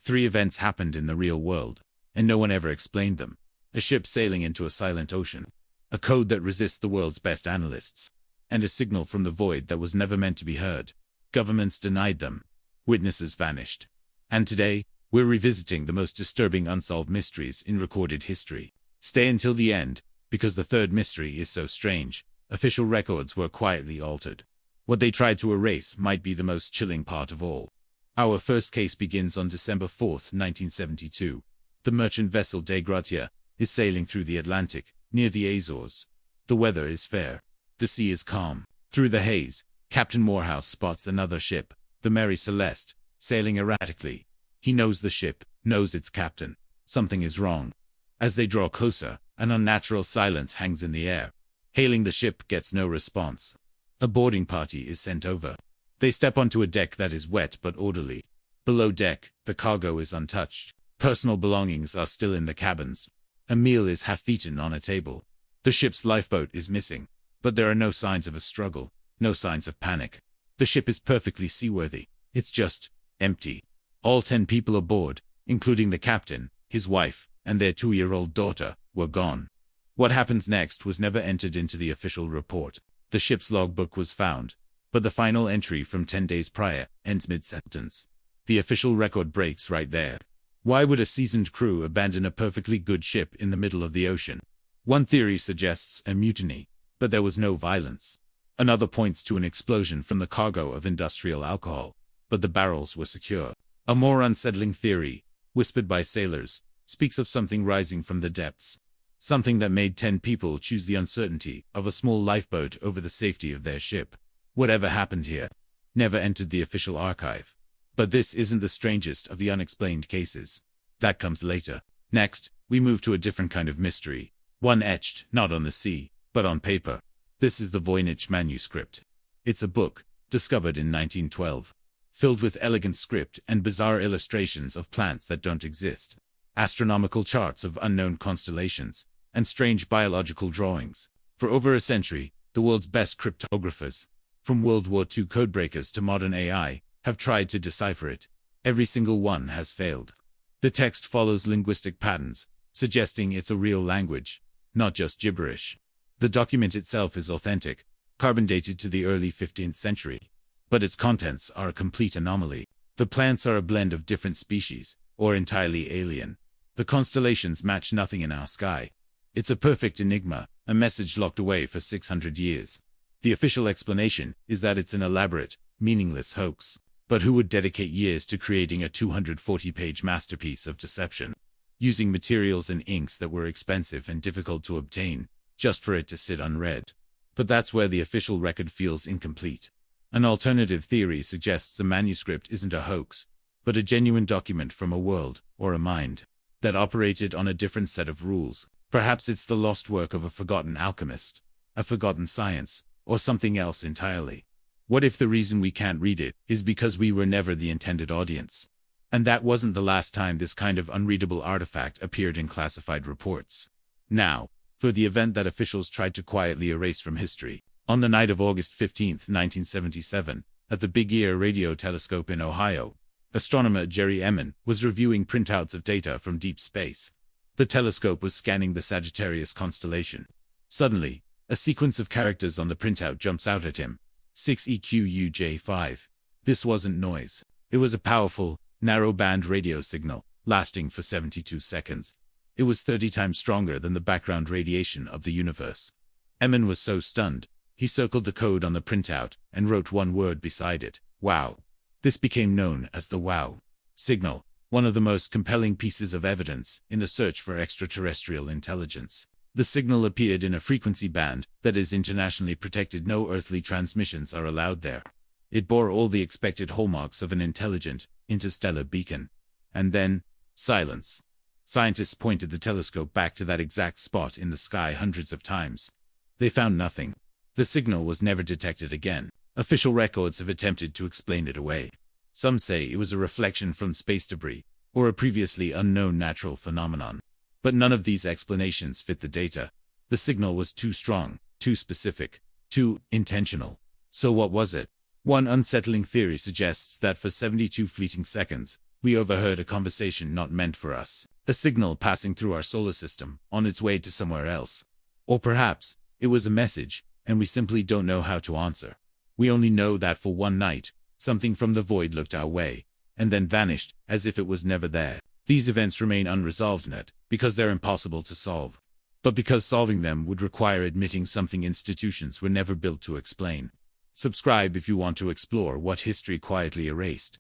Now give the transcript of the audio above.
3 events happened in the real world, and no one ever explained them. A ship sailing into a silent ocean, a code that resists the world's best analysts, and a signal from the void that was never meant to be heard. Governments denied them. Witnesses vanished. And today, we're revisiting the most disturbing unsolved mysteries in recorded history. Stay until the end, because the third mystery is so strange. Official records were quietly altered. What they tried to erase might be the most chilling part of all. Our first case begins on December 4, 1972. The merchant vessel Des Gratia is sailing through the Atlantic, near the Azores. The weather is fair. The sea is calm. Through the haze, Captain Morehouse spots another ship, the Mary Celeste, sailing erratically. He knows the ship, knows its captain. Something is wrong. As they draw closer, an unnatural silence hangs in the air. Hailing the ship gets no response. A boarding party is sent over. They step onto a deck that is wet but orderly. Below deck, the cargo is untouched. Personal belongings are still in the cabins. A meal is half-eaten on a table. The ship's lifeboat is missing, but there are no signs of a struggle, no signs of panic. The ship is perfectly seaworthy. It's just empty. All 10 people aboard, including the captain, his wife, and their 2-year-old daughter, were gone. What happens next was never entered into the official report. The ship's logbook was found, but the final entry from 10 days prior ends mid-sentence. The official record breaks right there. Why would a seasoned crew abandon a perfectly good ship in the middle of the ocean? One theory suggests a mutiny, but there was no violence. Another points to an explosion from the cargo of industrial alcohol, but the barrels were secure. A more unsettling theory, whispered by sailors, speaks of something rising from the depths. Something that made 10 people choose the uncertainty of a small lifeboat over the safety of their ship. Whatever happened here never entered the official archive. But this isn't the strangest of the unexplained cases. That comes later. Next, we move to a different kind of mystery. One etched, not on the sea, but on paper. This is the Voynich manuscript. It's a book, discovered in 1912, filled with elegant script and bizarre illustrations of plants that don't exist, astronomical charts of unknown constellations, and strange biological drawings. For over a century, the world's best cryptographers, from World War II codebreakers to modern AI, have tried to decipher it. Every single one has failed. The text follows linguistic patterns, suggesting it's a real language, not just gibberish. The document itself is authentic, carbon dated to the early 15th century. But its contents are a complete anomaly. The plants are a blend of different species, or entirely alien. The constellations match nothing in our sky. It's a perfect enigma, a message locked away for 600 years. The official explanation is that it's an elaborate, meaningless hoax. But who would dedicate years to creating a 240-page masterpiece of deception, using materials and inks that were expensive and difficult to obtain, just for it to sit unread? But that's where the official record feels incomplete. An alternative theory suggests the manuscript isn't a hoax, but a genuine document from a world, or a mind, that operated on a different set of rules. Perhaps it's the lost work of a forgotten alchemist, a forgotten science, or something else entirely. What if the reason we can't read it is because we were never the intended audience? And that wasn't the last time this kind of unreadable artifact appeared in classified reports. Now, for the event that officials tried to quietly erase from history. On the night of August 15, 1977, at the Big Ear Radio Telescope in Ohio, astronomer Jerry Emin was reviewing printouts of data from deep space. The telescope was scanning the Sagittarius constellation. Suddenly, a sequence of characters on the printout jumps out at him. 6EQUJ5. This wasn't noise. It was a powerful, narrow-band radio signal, lasting for 72 seconds. It was 30 times stronger than the background radiation of the universe. Emin was so stunned, he circled the code on the printout and wrote one word beside it: wow. This became known as the wow signal, one of the most compelling pieces of evidence in the search for extraterrestrial intelligence. The signal appeared in a frequency band that is internationally protected. No earthly transmissions are allowed there. It bore all the expected hallmarks of an intelligent, interstellar beacon. And then, silence. Scientists pointed the telescope back to that exact spot in the sky hundreds of times. They found nothing. The signal was never detected again. Official records have attempted to explain it away. Some say it was a reflection from space debris, or a previously unknown natural phenomenon. But none of these explanations fit the data. The signal was too strong, too specific, too intentional. So what was it? One unsettling theory suggests that for 72 fleeting seconds, We overheard a conversation not meant for us, a signal passing through our solar system, on its way to somewhere else. Or perhaps, it was a message, and we simply don't know how to answer. We only know that for one night, something from the void looked our way, and then vanished, as if it was never there. These events remain unresolved, not because they're impossible to solve, but because solving them would require admitting something institutions were never built to explain. Subscribe if you want to explore what history quietly erased.